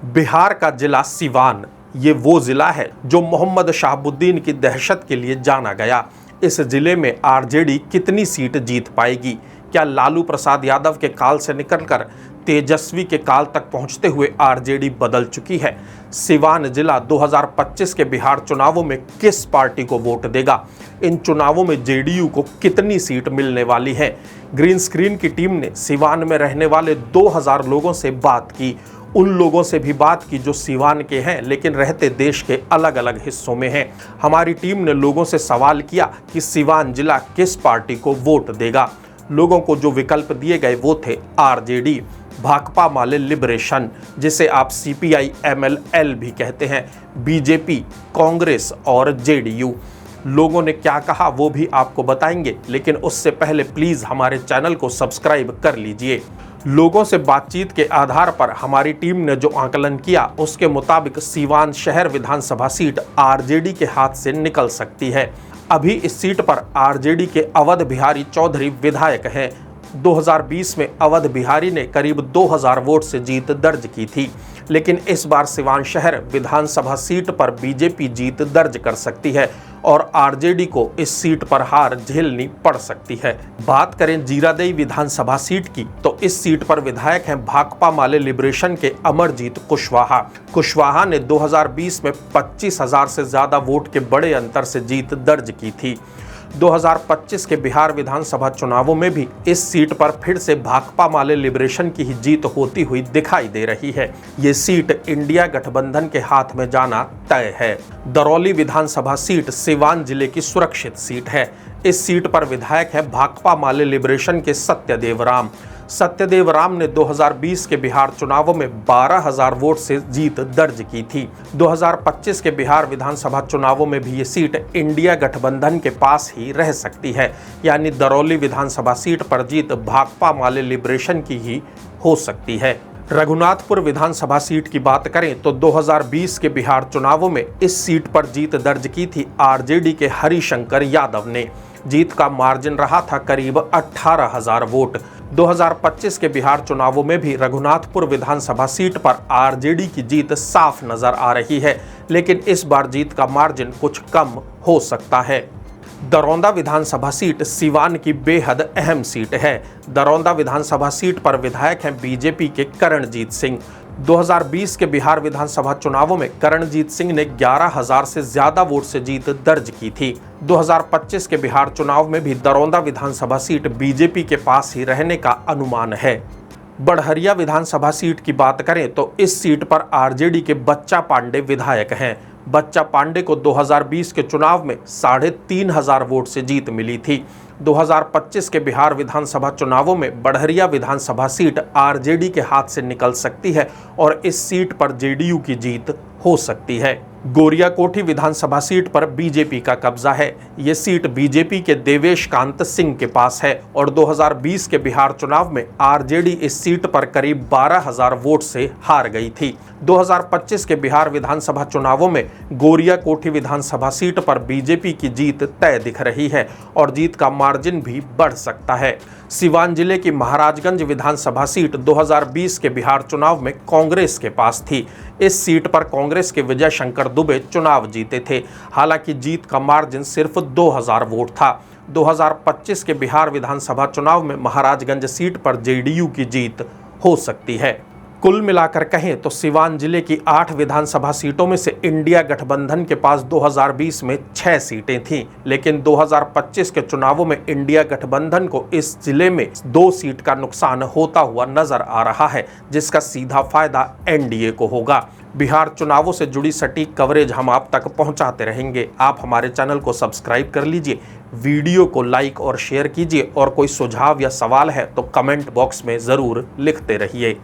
बिहार का जिला सिवान, ये वो जिला है जो मोहम्मद शहाबुद्दीन की दहशत के लिए जाना गया। इस जिले में आरजेडी कितनी सीट जीत पाएगी? क्या लालू प्रसाद यादव के काल से निकलकर तेजस्वी के काल तक पहुंचते हुए आरजेडी बदल चुकी है? सिवान जिला 2025 के बिहार चुनावों में किस पार्टी को वोट देगा? इन चुनावों में जेडीयू को कितनी सीट मिलने वाली है? ग्रीन स्क्रीन की टीम ने सिवान में रहने वाले 2000 लोगों से बात की, उन लोगों से भी बात की जो सिवान के हैं लेकिन रहते देश के अलग अलग हिस्सों में हैं। हमारी टीम ने लोगों से सवाल किया कि सिवान जिला किस पार्टी को वोट देगा। लोगों को जो विकल्प दिए गए वो थे आरजेडी, भाकपा माले लिबरेशन जिसे आप सीपीआई एमएलएल भी कहते हैं, बीजेपी, कांग्रेस और जेडीयू। लोगों ने क्या कहा वो भी आपको बताएंगे, लेकिन उससे पहले प्लीज हमारे चैनल को सब्सक्राइब कर लीजिए। लोगों से बातचीत के आधार पर हमारी टीम ने जो आकलन किया उसके मुताबिक सिवान शहर विधानसभा सीट आरजेडी के हाथ से निकल सकती है। अभी इस सीट पर आरजेडी के अवध बिहारी चौधरी विधायक हैं। 2020 में अवध बिहारी ने करीब 2000 वोट से जीत दर्ज की थी, लेकिन इस बार सिवान शहर विधानसभा सीट पर बीजेपी जीत दर्ज कर सकती है और आरजेडी को इस सीट पर हार झेलनी पड़ सकती है। बात करें जीरादेई विधानसभा सीट की तो इस सीट पर विधायक हैं भाकपा माले लिबरेशन के अमरजीत कुशवाहा। कुशवाहा ने 2020 में 25,000 से ज्यादा वोट के बड़े अंतर से जीत दर्ज की थी। 2025 के बिहार विधानसभा चुनावों में भी इस सीट पर फिर से भाकपा माले लिबरेशन की ही जीत होती हुई दिखाई दे रही है। ये सीट इंडिया गठबंधन के हाथ में जाना तय है। दरौली विधानसभा सीट सिवान जिले की सुरक्षित सीट है। इस सीट पर विधायक है भाकपा माले लिबरेशन के सत्यदेव राम। सत्यदेव राम ने 2020 के बिहार चुनावों में 12,000 वोट से जीत दर्ज की थी। 2025 के बिहार विधानसभा चुनावों में भी ये सीट इंडिया गठबंधन के पास ही रह सकती है, यानी दरौली विधानसभा सीट पर जीत भाकपा माले लिबरेशन की ही हो सकती है। रघुनाथपुर विधानसभा सीट की बात करें तो 2020 के बिहार चुनावों में इस सीट पर जीत दर्ज की थी आरजेडी के हरिशंकर यादव ने। जीत का मार्जिन रहा था करीब 18,000 वोट। 2025 के बिहार चुनावों में भी रघुनाथपुर विधानसभा सीट पर आरजेडी की जीत साफ नजर आ रही है, लेकिन इस बार जीत का मार्जिन कुछ कम हो सकता है। दरौंदा विधानसभा सीट सिवान की बेहद अहम सीट है। दरौंदा विधानसभा सीट पर विधायक हैं बीजेपी के करणजीत सिंह। 2020 के बिहार विधानसभा चुनावों में करणजीत सिंह ने 11,000 से ज्यादा वोट से जीत दर्ज की थी। 2025 के बिहार चुनाव में भी दरौंदा विधानसभा सीट बीजेपी के पास ही रहने का अनुमान है। बड़हरिया विधानसभा सीट की बात करें तो इस सीट पर आरजेडी के बच्चा पांडे विधायक हैं। बच्चा पांडे को 2020 के चुनाव में 3,500 वोट से जीत मिली थी। 2025 के बिहार विधानसभा चुनावों में बड़हरिया विधानसभा सीट आरजेडी के हाथ से निकल सकती है और इस सीट पर जेडीयू की जीत हो सकती है। गोरियाकोठी विधानसभा सीट पर बीजेपी का कब्जा है। ये सीट बीजेपी के देवेश कांत सिंह के पास है और 2020 के बिहार चुनाव में आरजेडी इस सीट पर करीब 12,000 वोट से हार गई थी। 2025 के बिहार विधानसभा चुनावों में गोरियाकोठी विधानसभा सीट पर बीजेपी की जीत तय दिख रही है और जीत का मार्जिन भी बढ़ सकता है। सिवान जिले की महाराजगंज विधानसभा सीट 2020 के बिहार चुनाव में कांग्रेस के पास थी। इस सीट पर कांग्रेस के विजय शंकर दुबे चुनाव जीते थे। हालांकि जीत का मार्जिन सिर्फ 2,000 वोट था। 2025 के बिहार विधानसभा चुनाव में महाराजगंज सीट पर जेडीयू की जीत हो सकती है। कुल मिलाकर कहें तो सिवान जिले की 8 विधानसभा सीटों में से इंडिया गठबंधन के पास 2020 में 6 सीटें थीं, लेकिन 2025 के चुनावों में इंडिया गठबंधन को इस जिले में 2 सीट का नुकसान होता हुआ नजर आ रहा है, जिसका सीधा फायदा एनडीए को होगा। बिहार चुनावों से जुड़ी सटीक कवरेज हम आप तक पहुंचाते रहेंगे। आप हमारे चैनल को सब्सक्राइब कर लीजिए, वीडियो को लाइक और शेयर कीजिए और कोई सुझाव या सवाल है तो कमेंट बॉक्स में ज़रूर लिखते रहिए।